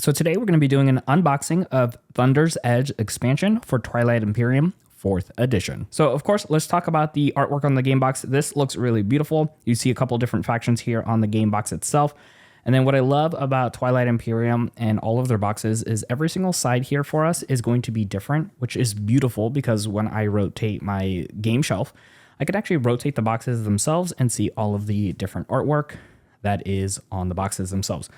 So today we're going to be doing an unboxing of Thunder's Edge expansion for Twilight Imperium 4th edition. So of course, let's talk about the artwork on the game box. This looks really beautiful. You see a couple different factions here on the game box itself. And then what I love about Twilight Imperium and all of their boxes is every single side here for us is going to be different, which is beautiful because when I rotate my game shelf, I could actually rotate the boxes themselves and see all of the different artwork that is on the boxes themselves.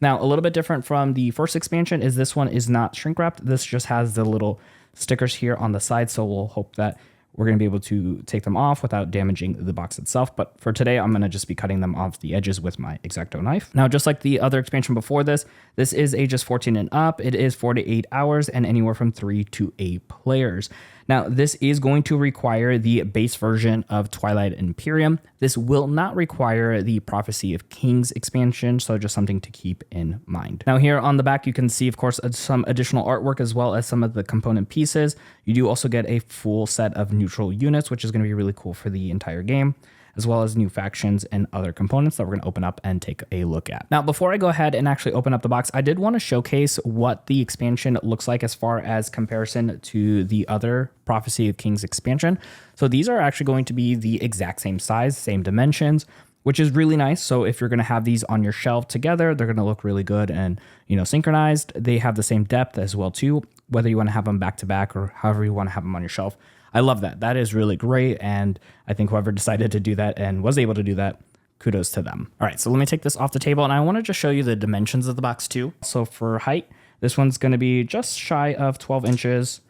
Now, a little bit different from the first expansion is this one is not shrink wrapped. This just has the little stickers here on the side. So we'll hope that we're going to be able to take them off without damaging the box itself. But for today, I'm going to just be cutting them off the edges with my X-Acto knife. Now, just like the other expansion before this is ages 14 and up. It is 4 to 8 hours and anywhere from 3 to 8 players. Now, this is going to require the base version of Twilight Imperium. This will not require the Prophecy of Kings expansion, so just something to keep in mind. Now, here on the back, you can see, of course, some additional artwork as well as some of the component pieces. You do also get a full set of neutral units, which is going to be really cool for the entire game, as well as new factions and other components that we're going to open up and take a look at. Now, before I go ahead and actually open up the box, I did want to showcase what the expansion looks like as far as comparison to the other Prophecy of Kings expansion. So these are actually going to be the exact same size, same dimensions, which is really nice. So if you're going to have these on your shelf together, they're going to look really good and, synchronized. They have the same depth as well too, whether you want to have them back to back or however you want to have them on your shelf. I love that. That is really great. And I think whoever decided to do that and was able to do that, kudos to them. All right, so let me take this off the table and I want to just show you the dimensions of the box too. So for height, this one's going to be just shy of 12 inches.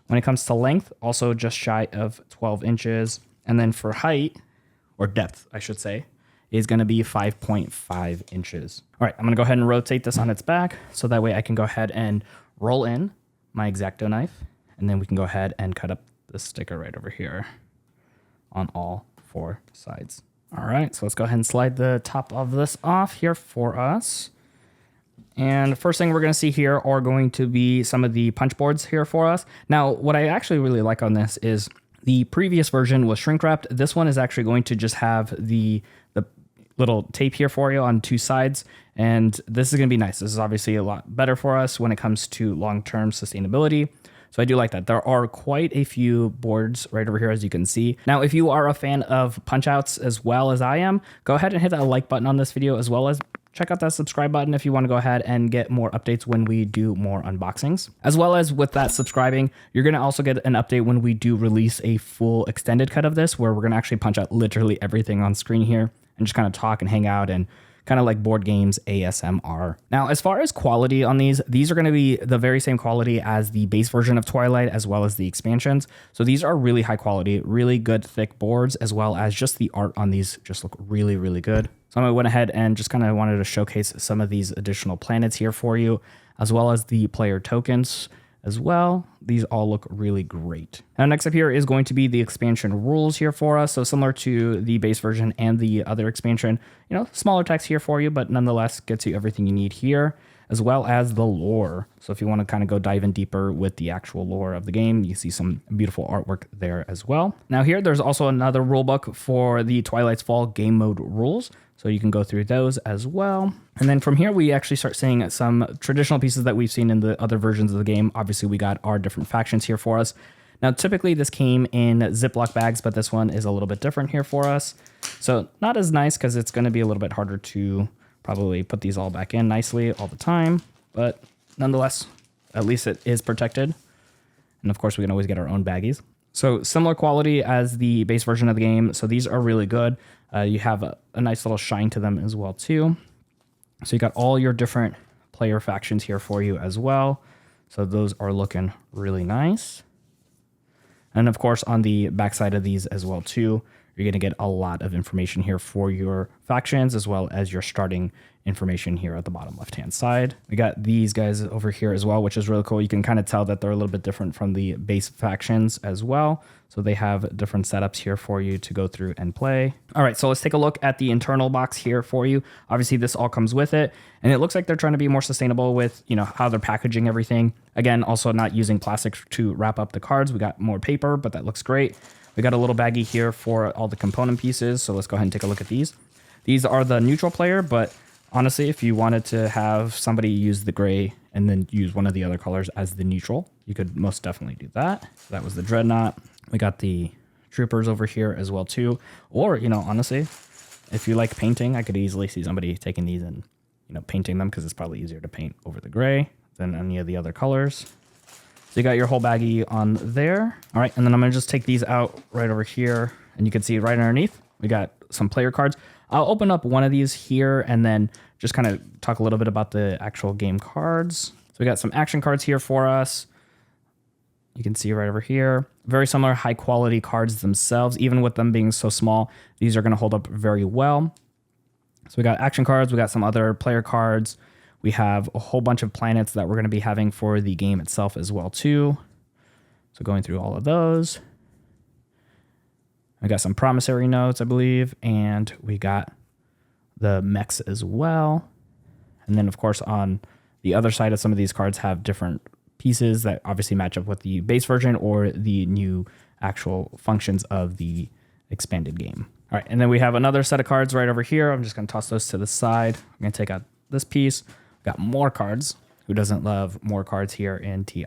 When it comes to length, also just shy of 12 inches. And then for height, or depth, I should say, is going to be 5.5 inches. All right, I'm going to go ahead and rotate this on its back so that way I can go ahead and roll in my X-Acto knife and then we can go ahead and cut up the sticker right over here on all 4 sides. All right, so let's go ahead and slide the top of this off here for us. And the first thing we're going to see here are going to be some of the punch boards here for us. Now, what I actually really like on this is the previous version was shrink wrapped. This one is actually going to just have the little tape here for you on 2 sides. And this is going to be nice. This is obviously a lot better for us when it comes to long-term sustainability. So I do like that. There are quite a few boards right over here, as you can see. Now, if you are a fan of punch outs as well as I am, go ahead and hit that like button on this video, as well as check out that subscribe button if you want to go ahead and get more updates when we do more unboxings. As well as with that subscribing, you're going to also get an update when we do release a full extended cut of this, where we're going to actually punch out literally everything on screen here and just kind of talk and hang out and kind of like board games ASMR. Now, as far as quality on these are going to be the very same quality as the base version of Twilight, as well as the expansions. So these are really high quality, really good thick boards, as well as just the art on these just look really, really good. So I went ahead and just kind of wanted to showcase some of these additional planets here for you, as well as the player tokens as well. These all look really great. Now, next up here is going to be the expansion rules here for us. So similar to the base version and the other expansion, smaller text here for you, but nonetheless gets you everything you need here, as well as the lore. So if you want to kind of go dive in deeper with the actual lore of the game, you see some beautiful artwork there as well. Now here, there's also another rule book for the Twilight's Fall game mode rules. So you can go through those as well. And then from here, we actually start seeing some traditional pieces that we've seen in the other versions of the game. Obviously, we got our different factions here for us. Now, typically this came in Ziploc bags, but this one is a little bit different here for us. So not as nice because it's going to be a little bit harder to probably put these all back in nicely all the time. But nonetheless, at least it is protected. And of course, we can always get our own baggies. So similar quality as the base version of the game. So these are really good. You have a nice little shine to them as well too. So you got all your different player factions here for you as well. So those are looking really nice. And of course, on the backside of these as well too, you're going to get a lot of information here for your factions, as well as your starting information here at the bottom left-hand side. We got these guys over here as well, which is really cool. You can kind of tell that they're a little bit different from the base factions as well. So they have different setups here for you to go through and play. All right, so let's take a look at the internal box here for you. Obviously, this all comes with it, and it looks like they're trying to be more sustainable with, how they're packaging everything. Again, also not using plastic to wrap up the cards. We got more paper, but that looks great. We got a little baggie here for all the component pieces. So let's go ahead and take a look at these. These are the neutral player, but honestly, if you wanted to have somebody use the gray and then use one of the other colors as the neutral. You could most definitely do that. That was the Dreadnought. We got the troopers over here as well too. Or, you know, honestly, if you like painting, I could easily see somebody taking these and, you know, painting them because it's probably easier to paint over the gray than any of the other colors. So you got your whole baggie on there. All right, and then I'm gonna just take these out right over here, and you can see right underneath, we got some player cards. I'll open up one of these here and then just kind of talk a little bit about the actual game cards. So we got some action cards here for us. You can see right over here, very similar high quality cards themselves. Even with them being so small, these are going to hold up very well. So we got action cards, we got some other player cards. We have a whole bunch of planets that we're going to be having for the game itself as well too. So going through all of those. I got some promissory notes, I believe, and we got the mechs as well. And then of course on the other side of some of these cards have different pieces that obviously match up with the base version or the new actual functions of the expanded game. All right, and then we have another set of cards right over here. I'm just gonna toss those to the side. I'm gonna take out this piece. Got more cards. Who doesn't love more cards here in TI?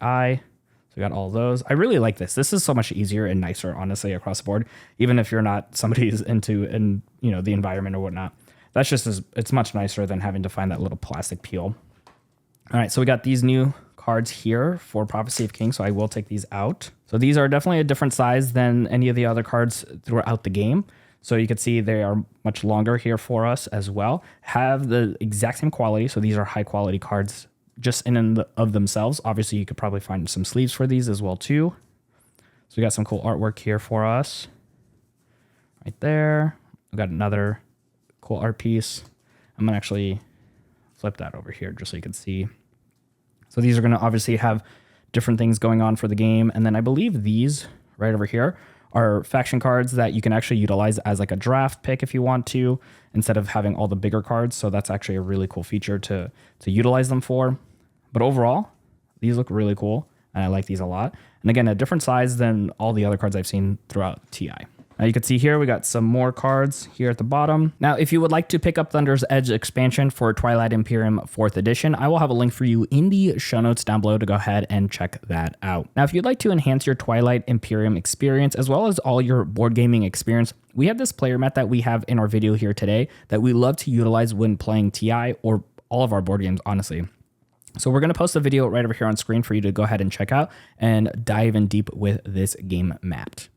So we got all those. I really like this. This is so much easier and nicer, honestly, across the board. Even if you're not somebody who's into the environment or whatnot. That's just it's much nicer than having to find that little plastic peel. All right, so we got these new cards here for Prophecy of Kings, so I will take these out. So these are definitely a different size than any of the other cards throughout the game. So you can see they are much longer here for us as well. Have the exact same quality, so these are high quality cards just in and of themselves. Obviously, you could probably find some sleeves for these as well too. So we got some cool artwork here for us. Right there. We got another cool art piece. I'm gonna actually flip that over here just so you can see. So these are gonna obviously have different things going on for the game. And then I believe these right over here are faction cards that you can actually utilize as like a draft pick if you want to, instead of having all the bigger cards. So that's actually a really cool feature to utilize them for. But overall, these look really cool, and I like these a lot. And again, a different size than all the other cards I've seen throughout TI. Now you can see here, we got some more cards here at the bottom. Now, if you would like to pick up Thunder's Edge expansion for Twilight Imperium 4th edition, I will have a link for you in the show notes down below to go ahead and check that out. Now, if you'd like to enhance your Twilight Imperium experience, as well as all your board gaming experience, we have this player mat that we have in our video here today that we love to utilize when playing TI or all of our board games, honestly. So we're going to post a video right over here on screen for you to go ahead and check out and dive in deep with this game mat.